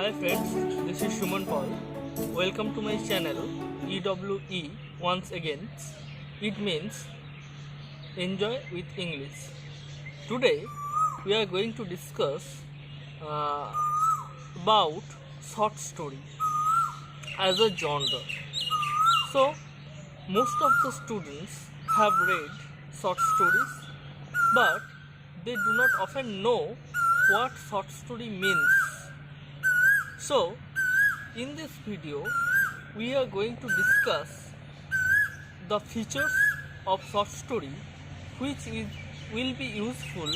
Hi friends, this is Shuman Paul. Welcome to my channel EWE once again. It means Enjoy with English. Today we are going to discuss uh, about short story as a genre. So most of the students have read short stories, but they do not often know what short story means. So, in this video, we are going to discuss the features of short story which will be useful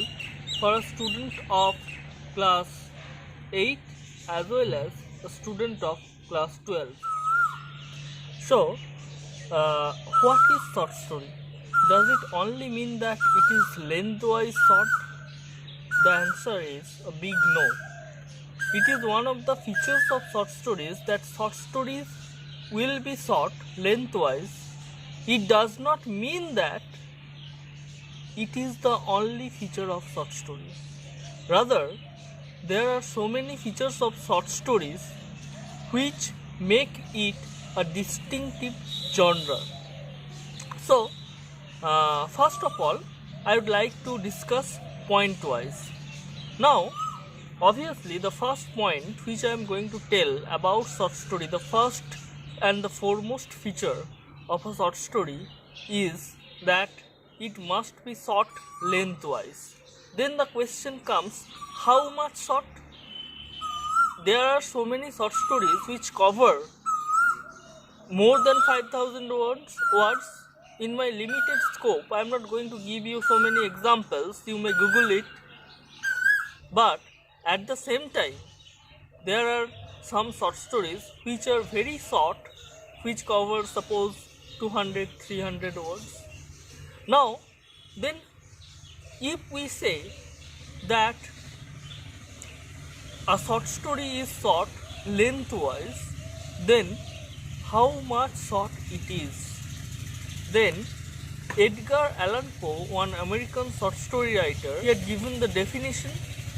for a student of class 8 as well as a student of class 12. So, what is short story? Does it only mean that it is lengthwise short? The answer is a big no. It is one of the features of short stories that short stories will be short lengthwise. It does not mean that it is the only feature of short stories. Rather, there are so many features of short stories which make it a distinctive genre. So, first of all, I would like to discuss point-wise. Now, obviously, the first point which I am going to tell about short story, the first and the foremost feature of a short story is that it must be short lengthwise. Then the question comes, how much short? There are so many short stories which cover more than 5,000 words. In my limited scope, I am not going to give you so many examples, you may Google it, but at the same time, there are some short stories which are very short, which cover suppose 200, 300 words. Now, then if we say that a short story is short lengthwise, then how much short it is? Then Edgar Allan Poe, one American short story writer, he had given the definition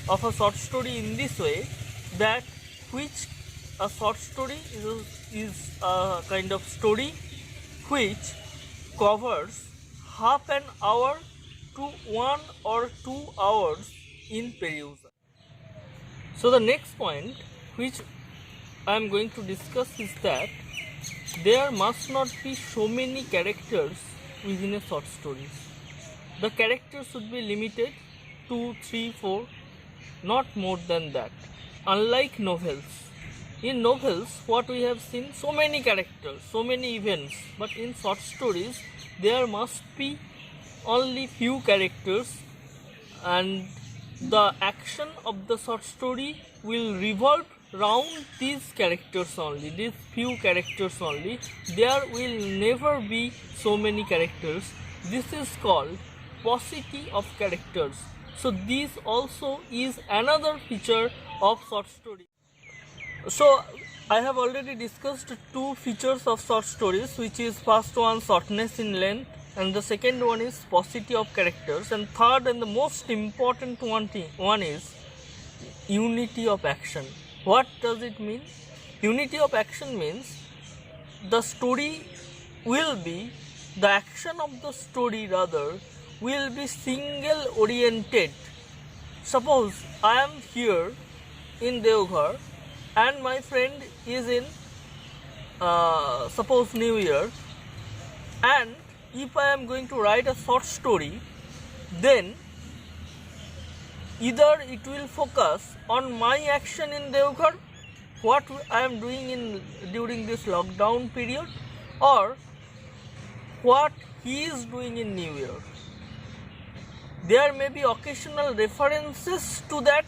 of a short story in this way, that which a short story is a kind of story which covers half an hour to 1 or 2 hours in perusal. So the next point which I am going to discuss is that there must not be so many characters within a short story. The characters should be limited 2, 3, 4, not more than that. Unlike novels. In novels, what we have seen, so many characters, so many events, but in short stories, there must be only few characters, and the action of the short story will revolve round these characters only, these few characters only. There will never be so many characters. This is called paucity of characters. So this also is another feature of short story. So I have already discussed two features of short stories, which is first one shortness in length, and the second one is paucity of characters, and third and the most important one is unity of action. What does it mean? Unity of action means the story will be, the action of the story rather will be single oriented. Suppose I am here in Deoghar and my friend is in suppose New Year, and if I am going to write a short story, then either it will focus on my action in Deoghar, what I am doing during this lockdown period, or what he is doing in New Year. There may be occasional references to that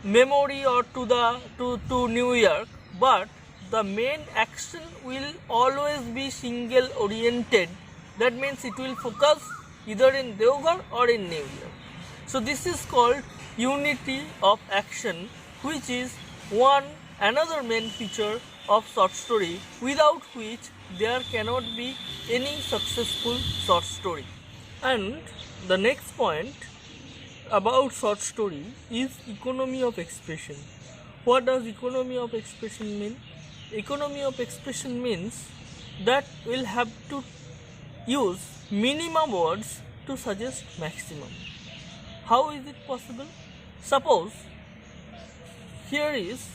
memory or to New Year, but the main action will always be single oriented. That means it will focus either in Deoghar or in New Year. So this is called unity of action, which is another main feature of short story, without which there cannot be any successful short story. And the next point about short story is economy of expression. What does economy of expression mean? Economy of expression means that we'll have to use minimum words to suggest maximum. How is it possible? Suppose here is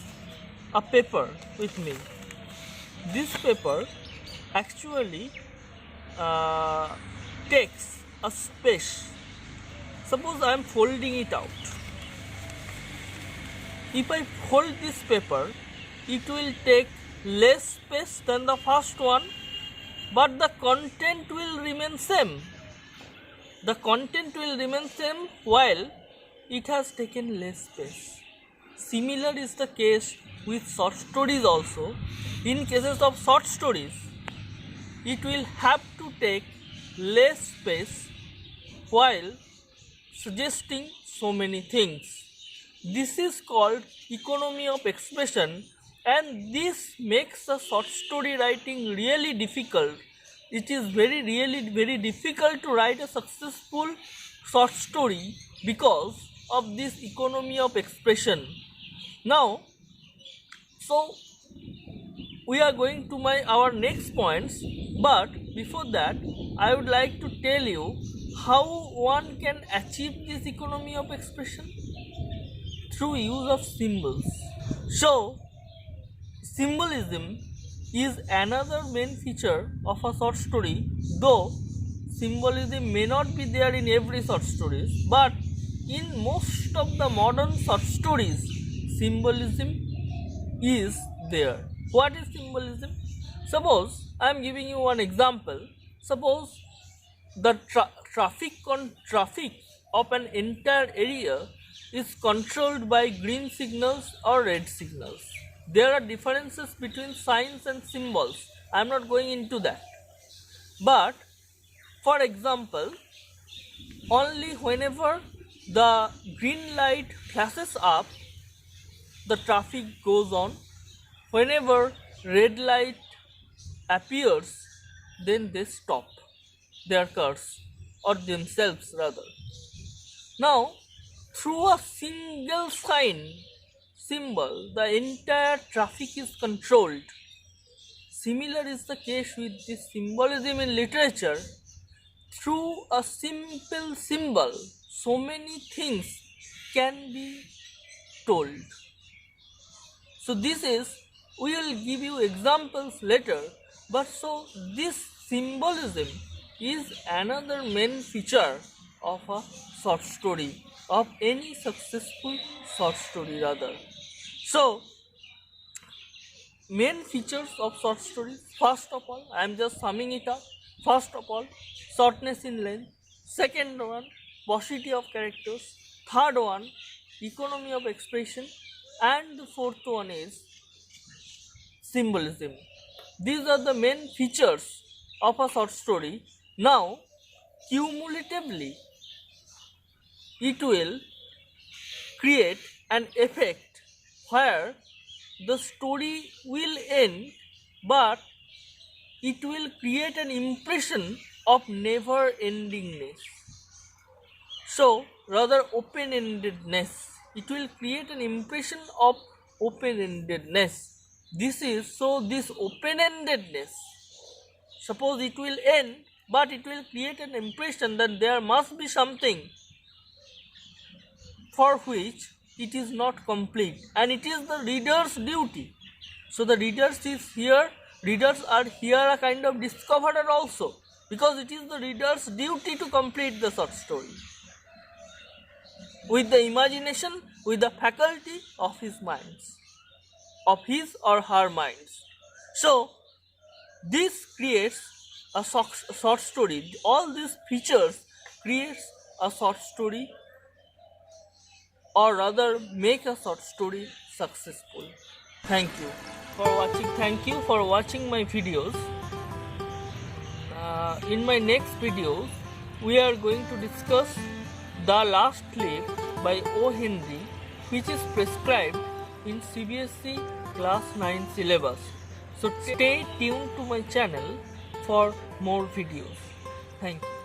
a paper with me. This paper actually takes a space. Suppose I am folding it out. If I fold this paper, it will take less space than the first one, but the content will remain same. The content will remain same while it has taken less space. Similar is the case with short stories also. In cases of short stories, it will have to take less space while suggesting so many things. This is called economy of expression, and this makes a short story writing really difficult. It is very difficult to write a successful short story because of this economy of expression. Now, so we are going to our next points, but before that I would like to tell you how one can achieve this economy of expression through use of symbols. So symbolism is another main feature of a short story, though symbolism may not be there in every short stories, but in most of the modern short stories symbolism is there. What is symbolism? Suppose I am giving you one example. Suppose the traffic of an entire area is controlled by green signals or red signals. There are differences between signs and symbols. I am not going into that. But for example, only whenever the green light flashes up, the traffic goes on. Whenever red light appears, then they stop their cars, or themselves rather. Now, through a single symbol, the entire traffic is controlled. Similar is the case with this symbolism in literature. Through a simple symbol, so many things can be told. So this is, we will give you examples later, but so this symbolism is another main feature of a short story, of any successful short story rather. So main features of short stories, first of all, I am just summing it up. First of all, shortness in length. Second one, paucity of characters. Third one, economy of expression. And the fourth one is symbolism. These are the main features of a short story. Now, cumulatively, it will create an effect where the story will end, but it will create an impression of never-endingness. So, rather open-endedness. It will create an impression of open-endedness. This open-endedness, suppose it will end, but it will create an impression that there must be something for which it is not complete, and it is the reader's duty. So the readers are here a kind of discoverer also, because it is the reader's duty to complete the short story with the imagination, with the faculty of his or her minds. So this creates a short story. All these features creates a short story, or rather make a short story successful. Thank you for watching my videos. In my next videos, we are going to discuss The Last Leaf by O. Henry, which is prescribed in CBSE Class 9 syllabus. So stay tuned to my channel for more videos. Thank you.